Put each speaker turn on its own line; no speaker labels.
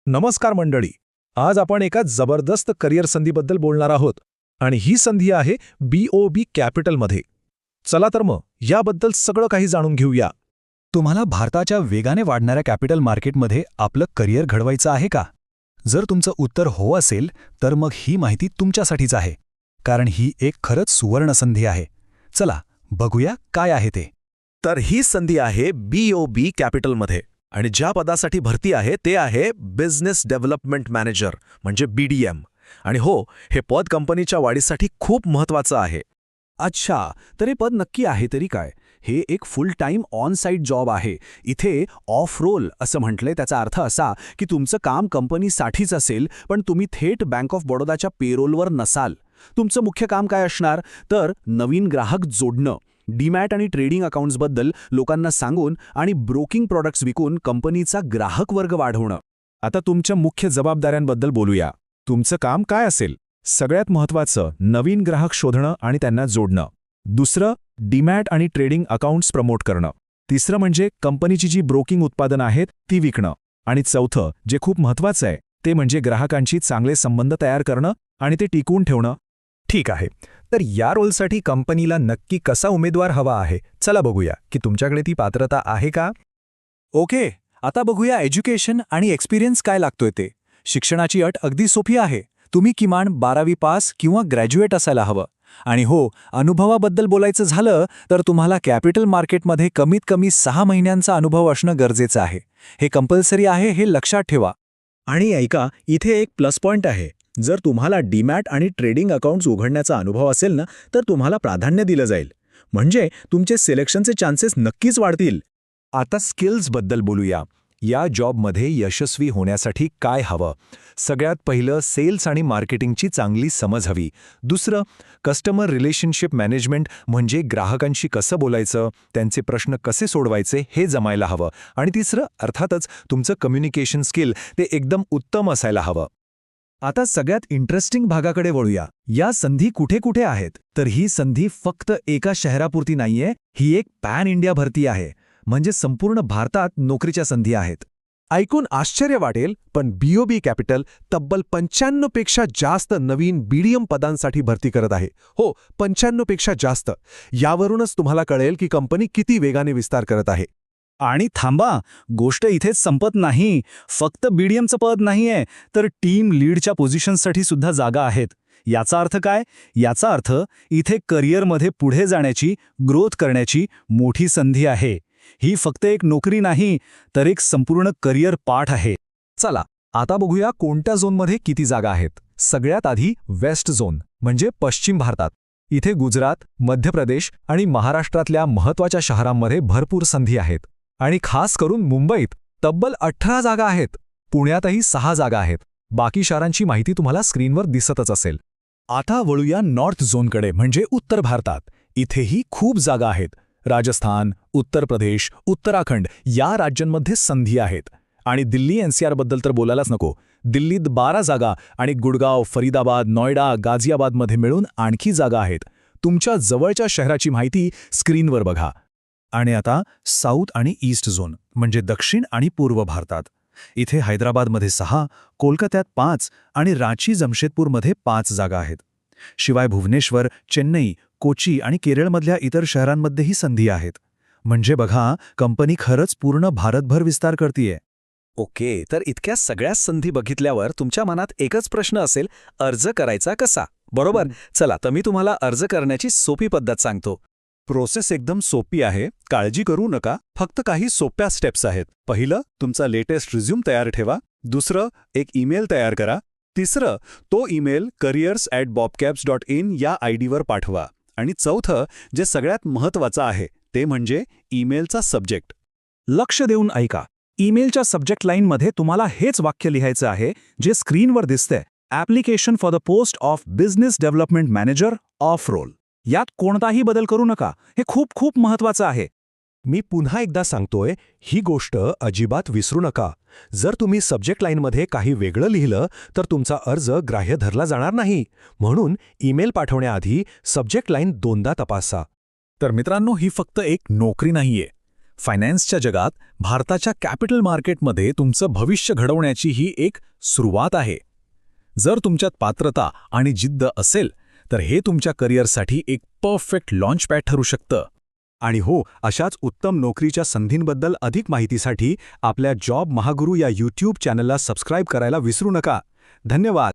नमस्कार मंडळी. आज आपण एका जबरदस्त करिअर संधीबद्दल बोलणार आहोत आणि ही संधी आहे BOB कॅपिटलमध्ये. चला तर मग याबद्दल सगळं काही जाणून घेऊया.
तुम्हाला भारताच्या वेगाने वाढणाऱ्या कॅपिटल मार्केटमध्ये आपलं करिअर घडवायचं आहे का? जर तुमचं उत्तर हो असेल तर मग ही माहिती तुमच्यासाठीच आहे, कारण ही एक खरंच सुवर्ण संधी आहे. चला बघूया काय आहे ते.
तर ही संधी आहे BOB कॅपिटलमध्ये आणि ज्या पदासाठी भरती आहे ते आहे बिझनेस डेव्हलपमेंट मॅनेजर म्हणजे BDM. आणि हो, हे पद कंपनीच्या वाढीसाठी खूप महत्त्वाचं आहे.
अच्छा, तर हे पद नक्की आहे तरी काय? हे एक फुल टाईम ऑन साईट जॉब आहे. इथे ऑफ रोल असं म्हटलंय. त्याचा अर्थ असा की तुमचं काम कंपनीसाठीच असेल, पण तुम्ही थेट बँक ऑफ बडोदाच्या पेरोलवर नसाल. तुमचं मुख्य काम काय असणार तर नवीन ग्राहक जोडणं, डीमॅट आणि ट्रेडिंग अकाउंट्सबद्दल लोकांना सांगून आणि ब्रोकिंग प्रॉडक्ट्स विकून कंपनीचा ग्राहक वर्ग वाढवणं.
आता तुमच्या मुख्य जबाबदाऱ्यांबद्दल बोलूया. तुमचं काम काय असेल? सगळ्यात महत्त्वाचं नवीन ग्राहक शोधणं आणि त्यांना जोडणं. दुसरं डीमॅट आणि ट्रेडिंग अकाउंट्स प्रमोट करणं. तिसरं म्हणजे कंपनीची जी ब्रोकिंग उत्पादनं आहेत ती विकणं. आणि चौथं जे खूप महत्त्वाचं आहे ते म्हणजे ग्राहकांशी चांगले संबंध तयार करणं आणि ते टिकवून ठेवणं.
ठीक आहे, तर या रोलसाठी कंपनीला नक्की कसा उमेदवार हवा आहे? चला बघूया की तुमच्याकडे ती पात्रता आहे का. ओके, आता बघूया एज्युकेशन आणि एक्सपिरियन्स काय लागतोय ते. शिक्षणाची अट अगदी सोपी आहे. तुम्ही किमान 12वी पास किंवा ग्रॅज्युएट असायला हवं. आणि हो, अनुभवाबद्दल बोलायचं झालं तर तुम्हाला कॅपिटल मार्केटमध्ये कमीत कमी 6 महिन्यांचा अनुभव असणं गरजेचं आहे. हे कंपल्सरी आहे, हे लक्षात ठेवा.
आणि ऐका, इथे एक प्लस पॉइंट आहे. जर तुम्हाला डीमॅट आणि ट्रेडिंग अकाउंट्स उघडण्याचा अनुभव असेल ना, तर तुम्हाला प्राधान्य दिलं जाईल. म्हणजे तुमचे सिलेक्शनचे चान्सेस नक्कीच वाढतील.
आता स्किल्सबद्दल बोलूया. या जॉबमध्ये यशस्वी होण्यासाठी काय हवं? सगळ्यात पहिलं सेल्स आणि मार्केटिंगची चांगली समज हवी. दुसरं कस्टमर रिलेशनशिप मॅनेजमेंट म्हणजे ग्राहकांशी कसं बोलायचं, त्यांचे प्रश्न कसे सोडवायचे हे जमायला हवं. आणि तिसरं अर्थातच तुमचं कम्युनिकेशन स्किल ते एकदम उत्तम असायला हवं. आता सगळ्यात इंटरेस्टिंग भागाकडे वळूया. या संधी कुठे कुठे आहेत? तर ही संधी फक्त एका शहरापुरती नाहीये, ही एक पॅन इंडिया भरती आहे. म्हणजे संपूर्ण भारतात नोकरीच्या संधी आहेत.
ऐकून आश्चर्य वाटेल, पण BOB कॅपिटल तब्बल 95 पेक्षा जास्त नवीन BDM पदांसाठी भरती करत आहे. हो, 95 पेक्षा जास्त. यावरूनच तुम्हाला कळेल की कंपनी किती वेगाने विस्तार करत आहे.
आणि थांबा, गोष्ट इथेच संपत नाही. फक्त BDMचं पद नाहीये, तर टीम लीडच्या पोझिशनसाठी सुद्धा जागा आहेत. याचा अर्थ काय? याचा अर्थ इथे करिअरमध्ये पुढे जाण्याची, ग्रोथ करण्याची मोठी संधी आहे. ही फक्त एक नोकरी नाही, तर एक संपूर्ण करिअर पाठ आहे.
चला आता बघूया कोणत्या झोनमध्ये किती जागा आहेत. सगळ्यात आधी वेस्ट झोन म्हणजे पश्चिम भारतात. इथे गुजरात, मध्य प्रदेश आणि महाराष्ट्रातल्या महत्त्वाच्या शहरांमध्ये भरपूर संधी आहेत. आणि खास करून मुंबईत तब्बल 18 जागा आहेत. पुण्यातही 6 जागा आहेत. बाकी शहरांची माहिती तुम्हाला स्क्रीनवर दिसतच असेल.
आता वळूया नॉर्थ झोनकडे म्हणजे उत्तर भारतात. इथेही खूप जागा आहेत. राजस्थान, उत्तर प्रदेश, उत्तराखंड या राज्यांमध्ये संधी आहेत. आणि दिल्ली NCR बद्दल तर बोलायलाच नको. दिल्लीत 12 जागा आणि गुडगाव, फरीदाबाद, नोएडा, गाझियाबादमध्ये मिळून आणखी जागा आहेत. तुमच्या जवळच्या शहराची माहिती स्क्रीनवर बघा. आणि आता साऊथ आणि ईस्ट झोन म्हणजे दक्षिण आणि पूर्व भारतात. इथे हैदराबादमध्ये 6, कोलकात्यात 5 आणि रांची जमशेदपूरमध्ये 5 जागा आहेत. शिवाय भुवनेश्वर, चेन्नई, कोची आणि केरळमधल्या इतर शहरांमध्येही संधी आहेत. म्हणजे बघा, कंपनी खरंच पूर्ण भारतभर विस्तार करतीये.
ओके, तर इतक्या सगळ्या संधी बघितल्यावर तुमच्या मनात एकच प्रश्न असेल, अर्ज करायचा कसा? बरोबर. चला तर मी तुम्हाला अर्ज करण्याची सोपी पद्धत सांगतो.
प्रोसेस एकदम सोपी आहे, काळजी करू नका. फक्त काही सोप्या स्टेप्स आहेत. पहिलं, तुमचा लेटेस्ट रिझ्यूम तयार ठेवा. दुसरं, एक ईमेल तयार करा. तिसरं, तो ईमेल careers@bobcabs.in या आयडीवर पाठवा. आणि चौथं, जे सगळ्यात महत्त्वाचं आहे ते म्हणजे ईमेलचा सब्जेक्ट.
लक्ष देऊन ऐका. ईमेलच्या सब्जेक्ट लाईनमध्ये तुम्हाला हेच वाक्य लिहायचं आहे जे स्क्रीनवर दिसतंय. Application for the post of business development manager of role. यात कोणताही बदल करू नका. हे खूप खूप महत्त्वाचं आहे.
मी पुन्हा एकदा सांगतोय, ही गोष्ट अजिबात विसरू नका. जर तुम्ही सब्जेक्ट लाईनमध्ये काही वेगळं लिहिलं तर तुमचा अर्ज ग्राह्य धरला जाणार नाही. म्हणून ईमेल पाठवण्याआधी सब्जेक्ट लाईन दोनदा तपासा.
तर मित्रांनो, ही फक्त एक नोकरी नाहीये. फायनान्सच्या जगात भारताच्या कॅपिटल मार्केटमध्ये तुमचं भविष्य घडवण्याची ही एक सुरुवात आहे. जर तुमच्यात पात्रता आणि जिद्द असेल तर हे तुमच्या करिअरसाठी एक परफेक्ट लॉन्चपॅड ठरू शकतं.
आणि हो, अशाच उत्तम नोकरीच्या संधींबद्दल अधिक माहितीसाठी आपल्या जॉब महागुरू या YouTube चॅनलला सबस्क्राईब करायला विसरू नका. धन्यवाद.